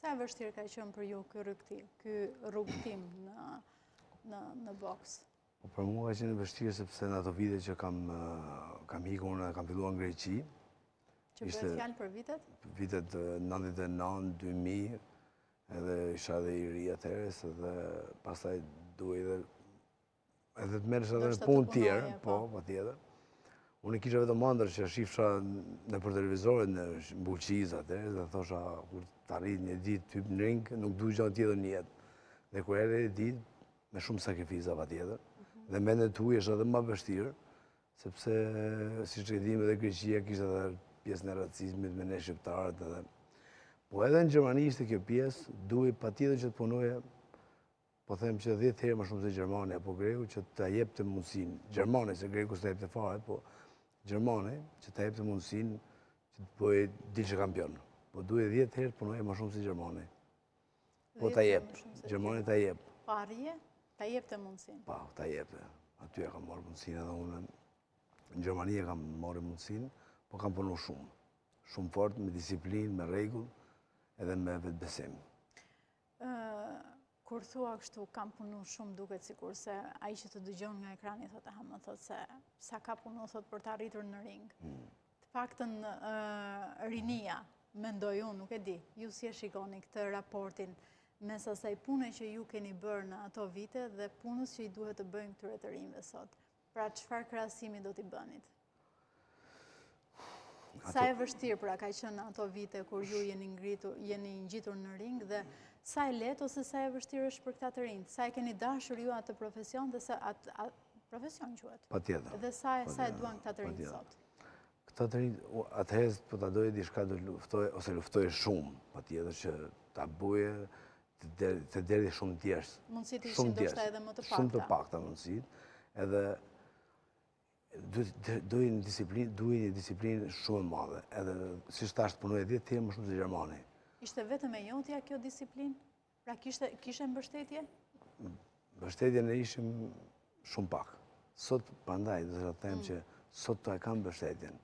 Sa e vështirë ka qenë për ju ky rrugtim në boks? Për mua ka qenë vështirë sepse në ato vite që kam ikur dhe kam filluar në Greqi. Që bëhet fjalë për vitet? Vitet 99, 2000, edhe isha dhe i ri atëherës, dhe pastaj duhej edhe të merresh edhe në punë tjerë, po, patjetër. Unë kisha vetëm ëndër që shifsha nëpër televizorin në Bulqiz atëherë dhe thosha kur të arrit një ditë të hyj në ring, nuk duhet gjë tjetër në jetë. Dhe kur erdhi ditë, me shumë sakrifica patjetër, dhe mendet tuaj është edhe më vështirë, sepse siç e dimë edhe Greqia kishte edhe pjesën e racizmit me ne shqiptarët edhe. Po edhe në Gjermani ishte kjo pjesë, duhej patjetër që të punoje, po them që 10 herë më shumë se Gjermani apo Greku që ta jepte mundësinë. Gjermani se Greku s'ta jepte fare, po Gjermani që ta jepte mundësinë që të bëhej diçka kampion. Po duhej 10 herë të punoje më shumë se Gjermani. Po ta jep, Gjermani ta jep. Po arrije? Ta jepte mundësinë. Po, ta jepte. Aty e kam marrë mundësinë edhe unë. Në Gjermani e kam marrë mundësinë, po kam punuar shumë. Shumë fort, me disiplinë, me rregull, edhe me vetbesim. Kur thua kështu, kam punu shumë duket sikur se ai që të dëgjon nga ekrani thotë më thotë se sa ka punu thotë për të arritur në ring. Të paktën rinia, mendoj unë, nuk e di, ju si e shikoni këtë raportin mes asaj pune që ju keni bërë në ato vite dhe punës që i duhet të bëjnë këtyre të rinjve sot. Pra çfarë krahasimi do t'i bënit? Sa e vështirë pra ka qenë ato vite kur ju jeni ngjitur në ring dhe sa e lehtë ose sa e vështirë është për këta të rinj? Sa e keni dashur ju atë profesion dhe sa atë profesion quhet? Patjetër. Dhe sa e duan këta të rinj sot? Këta të rinj atëherë po ta doje diçka do luftoje ose luftoje shumë, patjetër që ta bëje të deri shumë thjesht. Mundësitë ishin ndoshta edhe më të pakta. Shumë të pakta mundësitë, edhe duhej një disiplinë shumë e madhe, edhe siç thash punoje 10 herë më shumë se Gjermani. Ishte vetëm e jotja kjo disiplinë? Pra kishe mbështetje? Mbështetje ne ishim shumë pak. Sot, prandaj, do të them që sot të e kanë mbështetjen.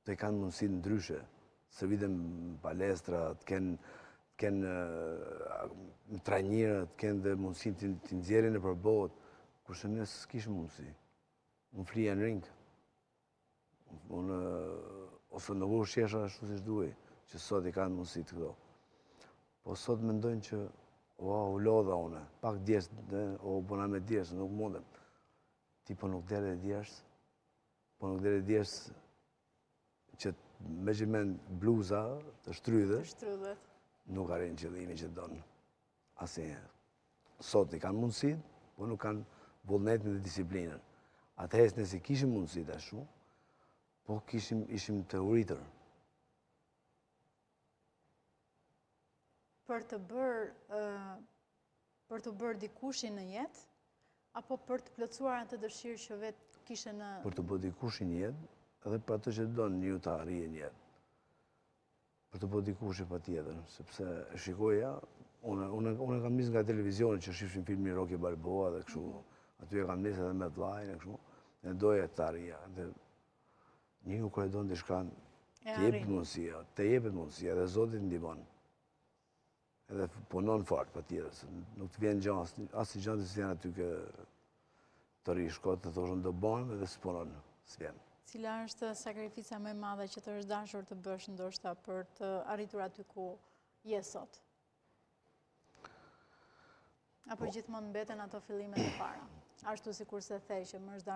Të e kanë mundësi ndryshe, se viten palestra, të kenë trajnerë, të kenë dhe mundësi të nxjerrin nëpër botë, kurse ne s'kishim mundësi. Unë flija në ring. Ose nuk u shesha ashtu siç duhej, që sot i kanë mundësi të këto. Po sot mendojnë që u lodha une, pak djesë, bona me djesë, nuk mundem. Ti po nuk dere djesë që me që men bluza të shtrydhet, nuk arrin qëllimi që donë. Asnjëherë. Sot i kanë mundësit, po nuk kanë vullnetin dhe disiplinën. Atëherë nëse kishim mundësit ashtu, po ishim të uritur. Për të bërë dikushin në jetë, apo për të plotësuar atë dëshirë që vetë kishe në... Për të bërë dikushin në jetë, edhe për atë që donë një të arrije në jetë. Për të bërë dikushin patjetër, sepse shikoja, unë kam nisë nga televizioni që shifshin filmin Rocky Balboa dhe kështu, aty e kam nisë edhe me vllajin e kështu, e doja të arrija. Njëu kur e don diçka, të jepet mundësia, dhe Zoti ndihmon. Edhe punon fort patjetër, nuk të vjen gjë, asnjë gjë të vjen aty që të rish kot të thoshën do bëjmë edhe s'punon, s'vjen. Cila është sakrifica më e madhe që të është dashur të bësh ndoshta për të arritur aty ku je sot? Apo gjithmonë mbeten ato fillimet e para? Ashtu sikur se the që më është